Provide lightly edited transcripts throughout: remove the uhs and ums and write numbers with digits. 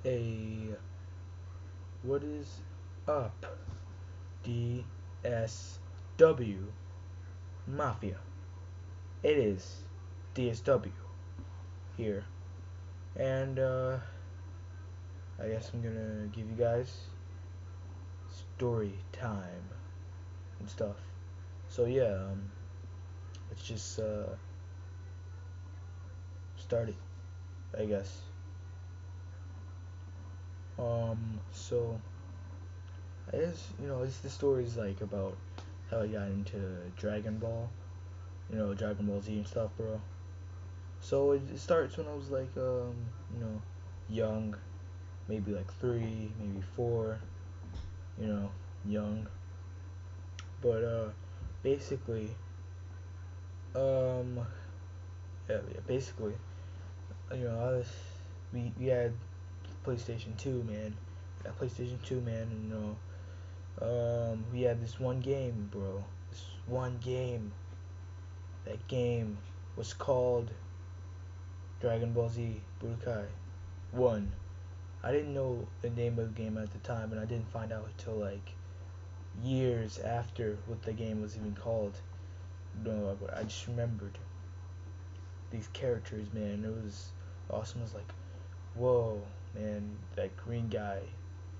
Hey, what is up, DSW Mafia? It is DSW here, and I guess I'm gonna give you guys story time and stuff. So yeah, let's just start it, I guess. So I guess it's the story's like about how I got into Dragon Ball, Dragon Ball Z and stuff, bro. So it starts when I was like, young, maybe like 3, maybe 4, you know, young. But basically, um, yeah, basically, I was, we had PlayStation 2, man. That PlayStation 2, man, and we had this one game, bro. This one game. That game was called Dragon Ball Z Budokai 1. I didn't know the name of the game at the time, and I didn't find out until like years after what the game was even called. No, but I just remembered these characters, man. It was awesome. It was like, whoa, man, that green guy,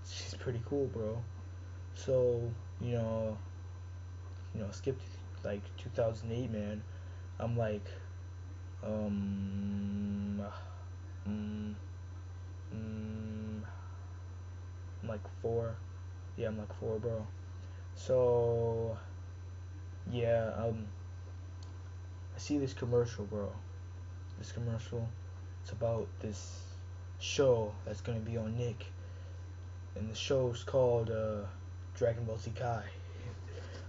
she's pretty cool, bro. So, skip to like 2008, man. I'm like, um, mm, mm, I'm like 4. Yeah, I'm like 4, bro. So, yeah, I see this commercial, bro. This commercial, it's about this show that's gonna be on Nick, and the show's called Dragon Ball Z Kai.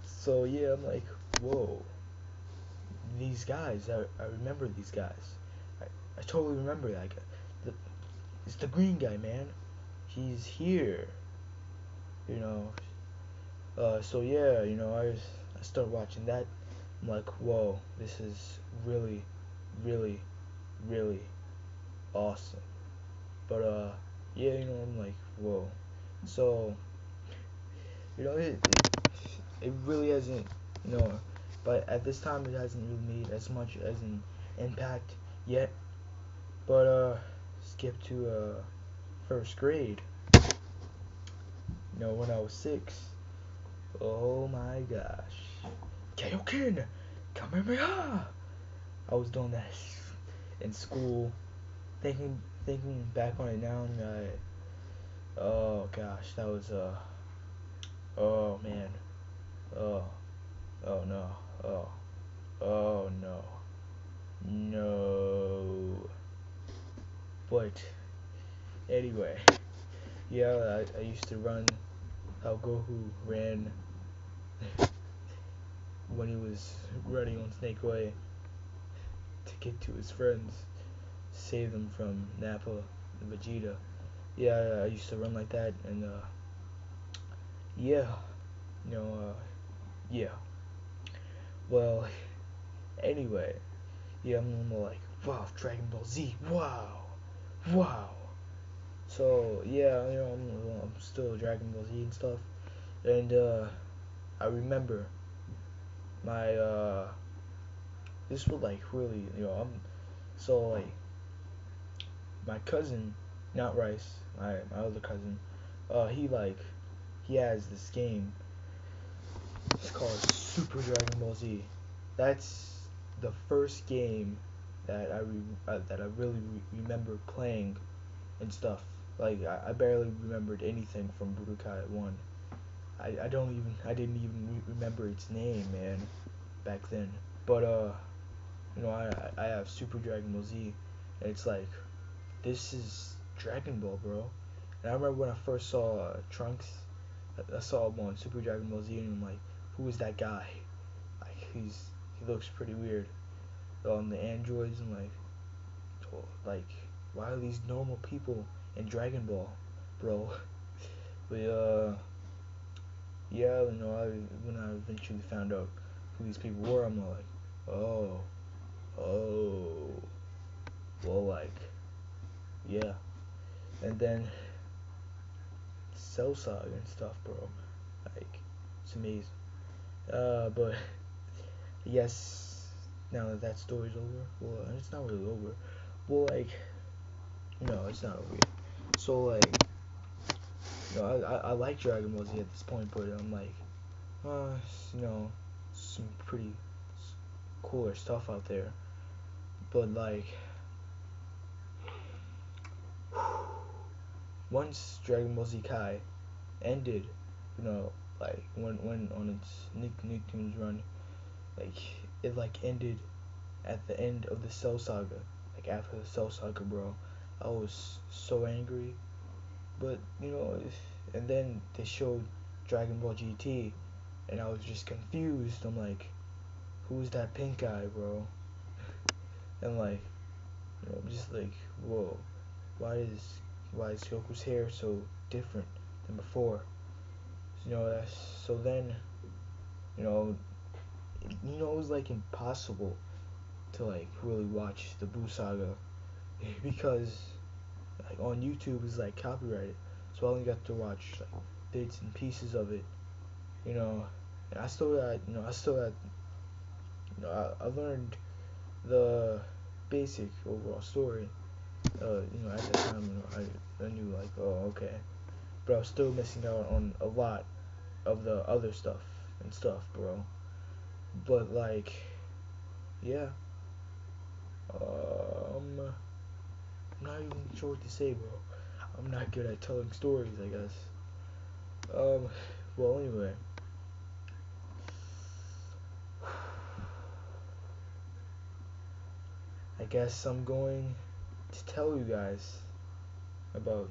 So yeah, I'm like, whoa, these guys. I remember these guys. I totally remember that guy. The, it's the green guy, man. He's here. You know. So yeah, I start watching that. I'm like, whoa, this is really, really, really awesome. But yeah, I'm like, whoa. So it really hasn't, you know, but at this time it hasn't really made as much as an impact yet. But skip to first grade. When I was 6. Oh my gosh, Kaioken, Kamehameha. I was doing that in school. Thinking back on it now, and oh gosh, that was oh man, oh oh no, oh oh no, no. But anyway, yeah, I used to run how Goku ran when he was running on Snake Way to get to his friends, save them from Nappa and Vegeta. Yeah, I used to run like that, and yeah, you know, uh, yeah. Well, anyway, yeah, I'm like, wow, Dragon Ball Z, wow, wow. So yeah, I'm still Dragon Ball Z and stuff, and I remember my this was like really, I'm so like my cousin, not Rice, my other cousin, he like he has this game. It's called Super Dragon Ball Z. That's the first game that I really remember playing and stuff. Like I barely remembered anything from Budokai 1. I didn't even remember its name, man, back then. But I have Super Dragon Ball Z, and it's like this is Dragon Ball, bro. And I remember when I first saw Trunks, I saw him on Super Dragon Ball Z, and I'm like, who is that guy? Like he looks pretty weird. On the androids, I'm like, why are these normal people in Dragon Ball, bro? But yeah, when I eventually found out who these people were, I'm like, oh, oh, well, like, yeah. And then Cell Saga and stuff, bro. Like, it's amazing. But yes, now that that story's over, well, it's not really over. Well, like, no, it's not over yet. So like, I like Dragon Ball Z at this point, but I'm like, uh, you know, some pretty cooler stuff out there. But like, once Dragon Ball Z Kai ended, like when on its Nicktoons run, like it like ended at the end of the Cell Saga, like after the Cell Saga, bro. I was so angry, but and then they showed Dragon Ball GT, and I was just confused. I'm like, who's that pink guy, bro? And like, I'm just like, whoa, why is why is Goku's hair so different than before? That's so then, you know, it was like impossible to like really watch the Buu Saga because like on YouTube is like copyrighted, so I only got to watch like bits and pieces of it, you know. And I still got, I learned the basic overall story. At that time, I knew like, oh, okay, but I was still missing out on a lot of the other stuff and stuff, bro. But like, yeah, I'm not even sure what to say, bro. I'm not good at telling stories, I guess. Well, anyway, I guess I'm going to tell you guys about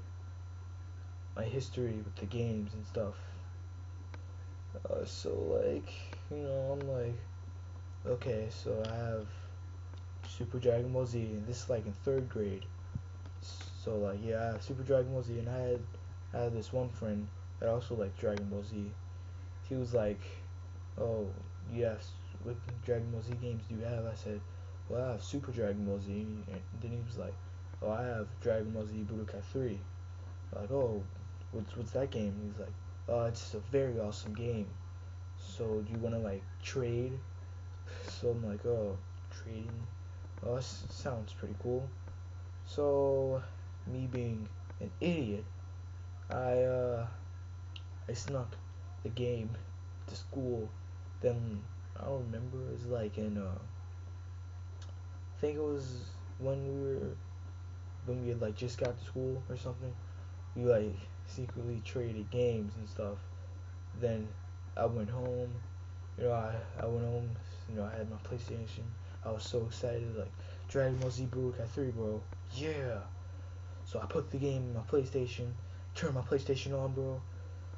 my history with the games and stuff. So like, I'm like, okay, so I have Super Dragon Ball Z, and this is like in third grade. So like, yeah, I have Super Dragon Ball Z, and I had this one friend that also liked Dragon Ball Z. He was like, "Oh, yes, what Dragon Ball Z games do you have?" I said, "Well, I have Super Dragon Ball Z." And then he was like, "Oh, I have Dragon Ball Z Budokai 3." I'm like, "Oh, what's that game?" And he's like, "Oh, it's a very awesome game. So do you want to like trade?" So I'm like, "Oh, trading? Oh, that sounds pretty cool." So me being an idiot, I uh I snuck the game to school. Then I don't remember. It was like in I think it was when we had like just got to school or something. We like secretly traded games and stuff. Then I went home. I went home. I had my PlayStation. I was so excited. Like Dragon Ball Z Budokai 3, bro. Yeah. So I put the game in my PlayStation. Turned my PlayStation on, bro.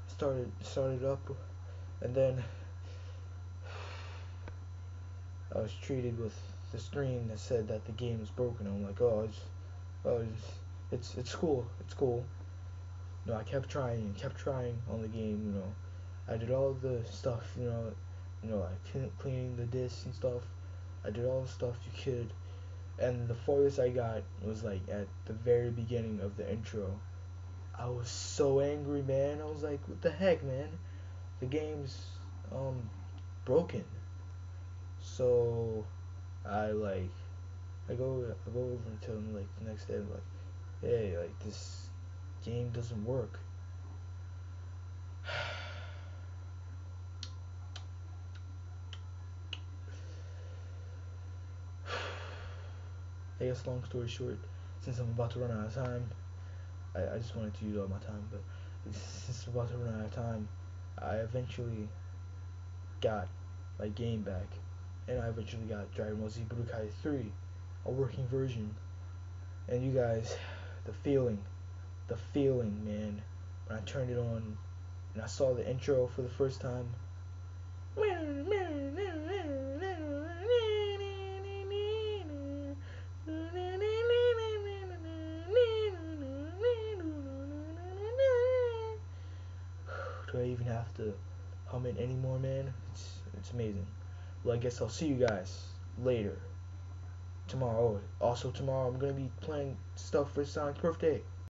Started up, and then I was treated with the screen that said that the game was broken. I'm like, it's cool, it's cool. I kept trying and kept trying on the game. I did all the stuff. Like cleaning the discs and stuff. I did all the stuff you could, and the farthest I got was like at the very beginning of the intro. I was so angry, man. I was like, what the heck, man? The game's broken. So I like I go over and tell him like the next day, I'm like, hey, like this game doesn't work. I guess long story short, since I'm about to run out of time, I just wanted to use all my time, but since I'm about to run out of time, I eventually got my game back, and I eventually got Dragon Ball Z Budokai 3, a working version. And you guys, the feeling, man, when I turned it on and I saw the intro for the first time. Do I even have to hum it anymore, man? It's amazing. Well, I guess I'll see you guys later tomorrow. Also tomorrow, I'm gonna be playing stuff for Sonic's birthday.